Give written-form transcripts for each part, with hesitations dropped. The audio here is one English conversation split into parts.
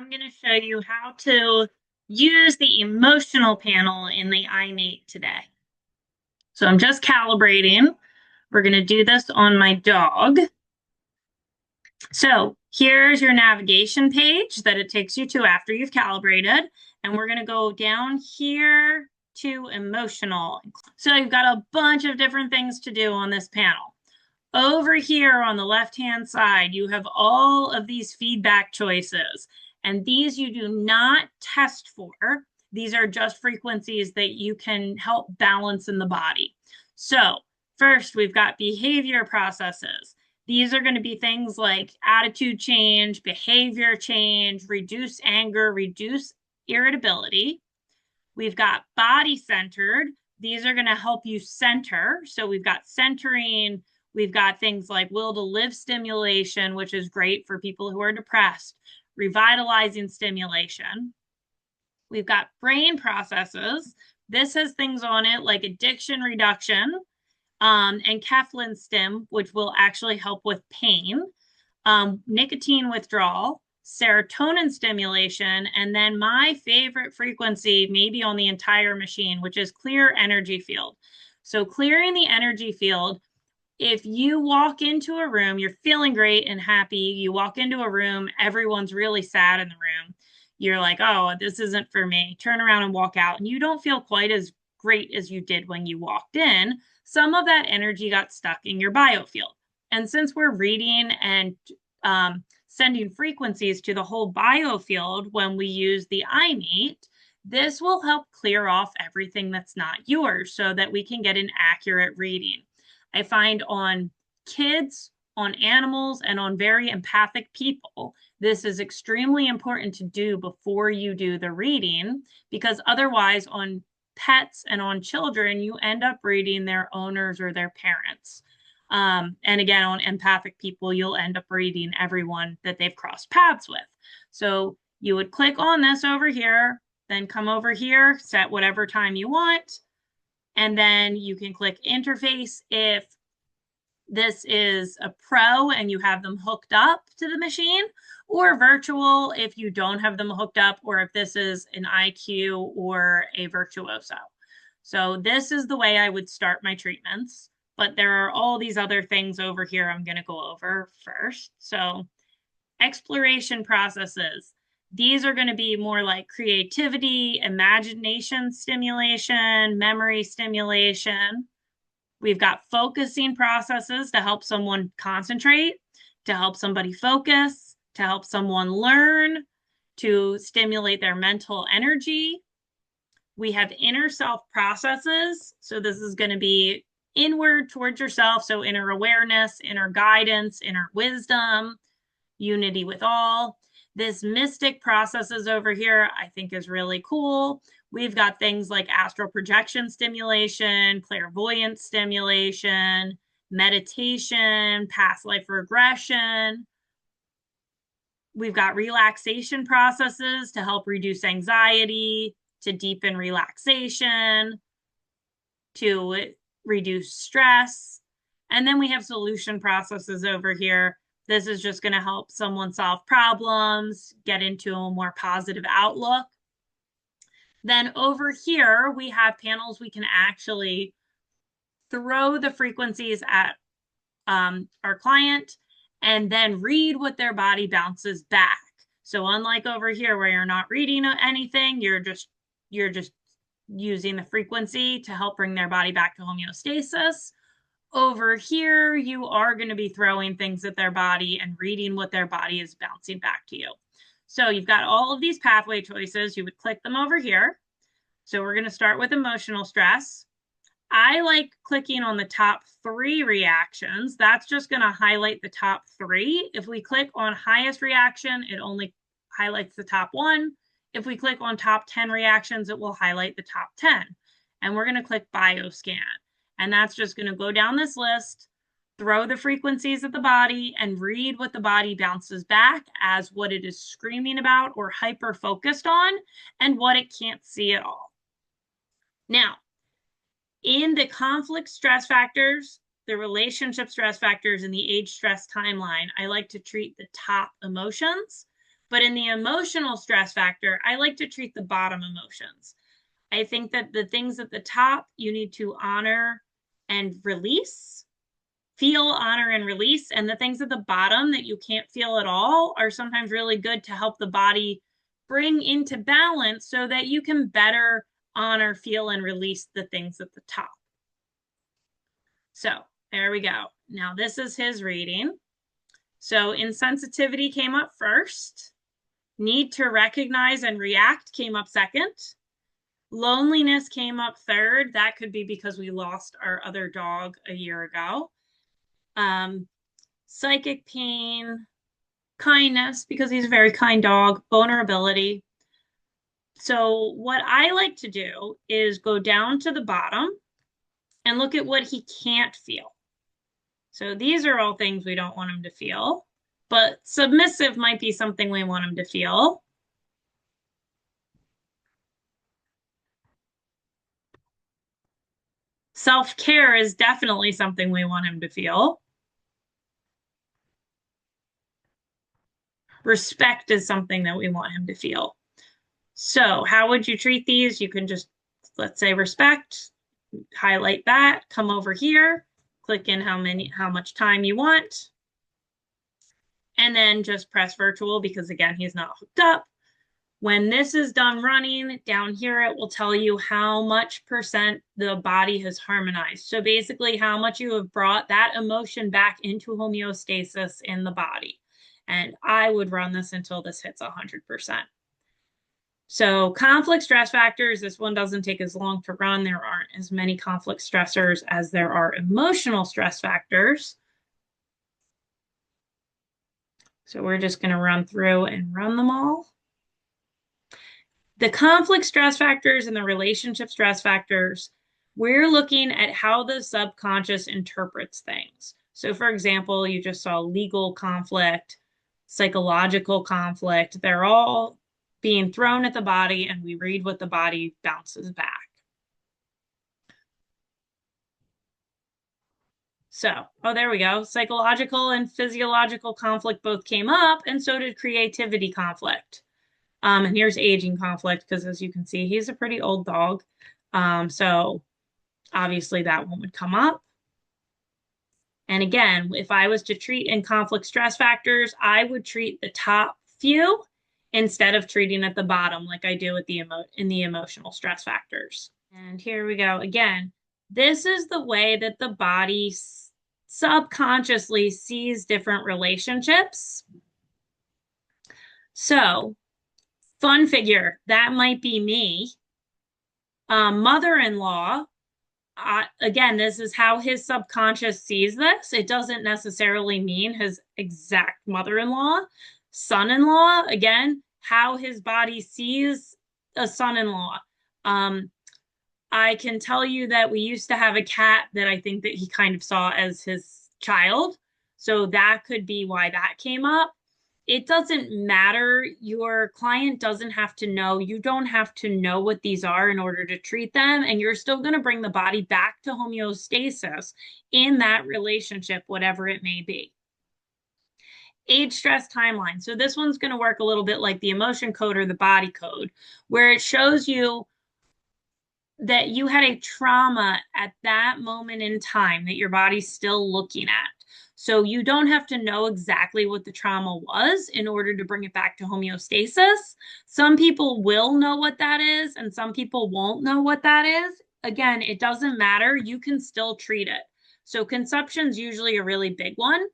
I'm going to show you how to use the emotional panel in the imaet today. So I'm just calibrating. We're going to do this on my dog. So here's your navigation page that it takes you to after you've calibrated. And we're going to go down here to emotional. So you've got a bunch of different things to do on this panel. Over here on the left-hand side, you have all of these feedback choices, and these you do not test for. These are just frequencies that you can help balance in the body. So first, we've got behavior processes. These are going to be things like attitude change, behavior change, reduce anger, reduce irritability. We've got body-centered. These are going to help you center. So we've got centering. We've got things like will to live stimulation, which is great for people who are depressed, revitalizing stimulation. We've got brain processes. This has things on it like addiction reduction and Keflin stim, which will actually help with pain, nicotine withdrawal, serotonin stimulation, and then my favorite frequency, maybe on the entire machine, which is clear energy field. So clearing the energy field, if you walk into a room, you're feeling great and happy, you walk into a room, everyone's really sad in the room, you're like, oh, this isn't for me, turn around and walk out, and you don't feel quite as great as you did when you walked in. Some of that energy got stuck in your biofield. And since we're reading and sending frequencies to the whole biofield when we use the imaet, this will help clear off everything that's not yours so that we can get an accurate reading. I find on kids, on animals, and on very empathic people, this is extremely important to do before you do the reading, because otherwise on pets and on children, you end up reading their owners or their parents. And again, on empathic people, you'll end up reading everyone that they've crossed paths with. So you would click on this over here, then come over here, set whatever time you want, and then you can click interface if this is a pro and you have them hooked up to the machine, or virtual if you don't have them hooked up, or if this is an IQ or a virtuoso. So this is the way I would start my treatments, but there are all these other things over here I'm going to go over first. So exploration processes. These are going to be more like creativity, imagination stimulation, memory stimulation. We've got focusing processes to help someone concentrate, to help somebody focus, to help someone learn, to stimulate their mental energy. We have inner self processes. So this is going to be inward towards yourself. So inner awareness, inner guidance, inner wisdom, unity with all. This mystic processes over here, I think is really cool. We've got things like astral projection stimulation, clairvoyance stimulation, meditation, past life regression. We've got relaxation processes to help reduce anxiety, to deepen relaxation, to reduce stress. And then we have solution processes over here. This is just going to help someone solve problems, get into a more positive outlook. Then over here, we have panels we can actually throw the frequencies at our client and then read what their body bounces back. So unlike over here where you're not reading anything, you're just using the frequency to help bring their body back to homeostasis. Over here, you are going to be throwing things at their body and reading what their body is bouncing back to you. So you've got all of these pathway choices. You would click them over here. So we're going to start with emotional stress. I like clicking on the top 3 reactions. That's just going to highlight the top 3. If we click on highest reaction, it only highlights the top 1. If we click on top 10 reactions, it will highlight the top 10. And we're going to click bioscan. And that's just going to go down this list, throw the frequencies at the body, and read what the body bounces back as what it is screaming about or hyper focused on and what it can't see at all. Now, in the conflict stress factors, the relationship stress factors, and the age stress timeline, I like to treat the top emotions. But in the emotional stress factor, I like to treat the bottom emotions. I think that the things at the top you need to honor and release, feel, honor, and release. And the things at the bottom that you can't feel at all are sometimes really good to help the body bring into balance so that you can better honor, feel, and release the things at the top. So there we go. Now this is his reading. So insensitivity came up first. Need to recognize and react came up second. Loneliness came up third. That could be because we lost our other dog a year ago. Psychic pain, kindness, because he's a very kind dog, vulnerability. So what I like to do is go down to the bottom and look at what he can't feel. So these are all things we don't want him to feel, but submissive might be something we want him to feel. Self-care is definitely something we want him to feel. Respect is something that we want him to feel. So how would you treat these? You can just, let's say respect, highlight that, come over here, click in how much time you want, and then just press virtual because again, he's not hooked up. When this is done running, down here it will tell you how much percent the body has harmonized. So basically how much you have brought that emotion back into homeostasis in the body. And I would run this until this hits 100%. So conflict stress factors, this one doesn't take as long to run. There aren't as many conflict stressors as there are emotional stress factors. So we're just going to run through and run them all. The conflict stress factors and the relationship stress factors, we're looking at how the subconscious interprets things. So for example, you just saw legal conflict, psychological conflict. They're all being thrown at the body and we read what the body bounces back. So, oh, there we go. Psychological and physiological conflict both came up, and so did creativity conflict. And here's aging conflict, because as you can see, he's a pretty old dog. So obviously that one would come up. And again, if I was to treat in conflict stress factors, I would treat the top few instead of treating at the bottom like I do with in the emotional stress factors. And here we go. Again, this is the way that the body subconsciously sees different relationships. So fun figure, that might be me. Mother-in-law, again, this is how his subconscious sees this. It doesn't necessarily mean his exact mother-in-law. Son-in-law, again, how his body sees a son-in-law. I can tell you that we used to have a cat that I think that he kind of saw as his child. So that could be why that came up. It doesn't matter. Your client doesn't have to know. You don't have to know what these are in order to treat them. And you're still going to bring the body back to homeostasis in that relationship, whatever it may be. Age stress timeline. So this one's going to work a little bit like the emotion code or the body code, where it shows you that you had a trauma at that moment in time that your body's still looking at. So you don't have to know exactly what the trauma was in order to bring it back to homeostasis. Some people will know what that is, and some people won't know what that is. Again, it doesn't matter. You can still treat it. So conception's usually a really big one.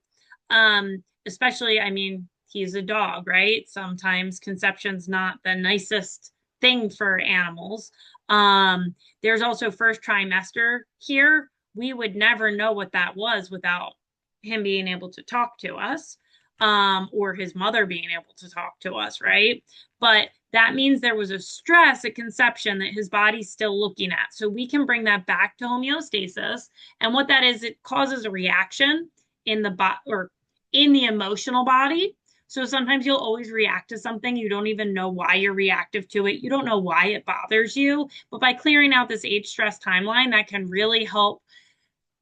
Especially, I mean, he's a dog, right? Sometimes conception's not the nicest thing for animals. There's also first trimester here. We would never know what that was without him being able to talk to us, or his mother being able to talk to us, right? But that means there was a stress at conception that his body's still looking at. So we can bring that back to homeostasis. And what that is, it causes a reaction in the body or in the emotional body. So sometimes you'll always react to something. You don't even know why you're reactive to it. You don't know why it bothers you. But by clearing out this age stress timeline, that can really help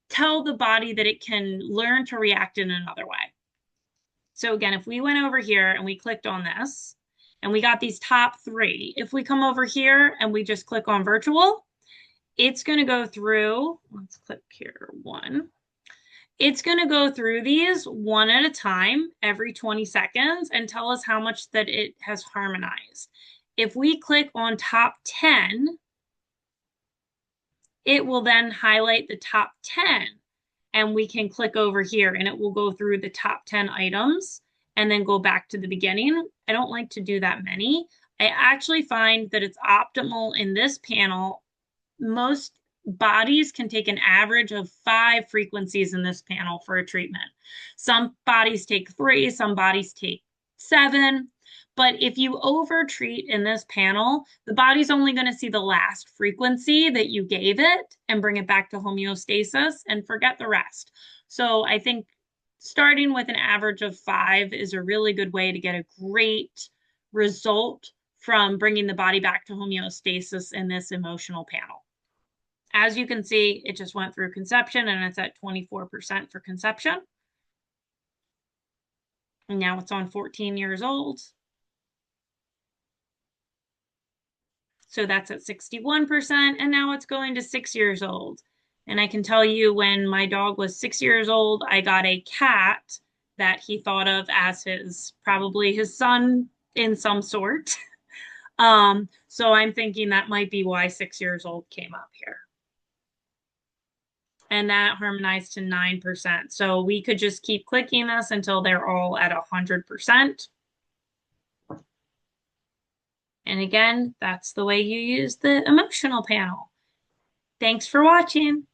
tell the body that it can learn to react in another way. So again, if we went over here and we clicked on this and we got these top three, if we come over here and we just click on virtual, it's going to go through, let's click here, one. It's going to go through these one at a time every 20 seconds and tell us how much that it has harmonized. If we click on top 10, it will then highlight the top 10 and we can click over here and it will go through the top 10 items and then go back to the beginning. I don't like to do that many. I actually find that it's optimal in this panel. Most bodies can take an average of 5 frequencies in this panel for a treatment. Some bodies take 3, some bodies take 7. But if you over-treat in this panel, the body's only going to see the last frequency that you gave it and bring it back to homeostasis and forget the rest. So I think starting with an average of 5 is a really good way to get a great result from bringing the body back to homeostasis in this emotional panel. As you can see, it just went through conception and it's at 24% for conception. And now it's on 14 years old. So that's at 61%, and now it's going to 6 years old. And I can tell you when my dog was 6 years old, I got a cat that he thought of as probably his son in some sort. So I'm thinking that might be why 6 years old came up here. And that harmonized to 9%. So we could just keep clicking this until they're all at 100%. And again, that's the way you use the emotional panel. Thanks for watching.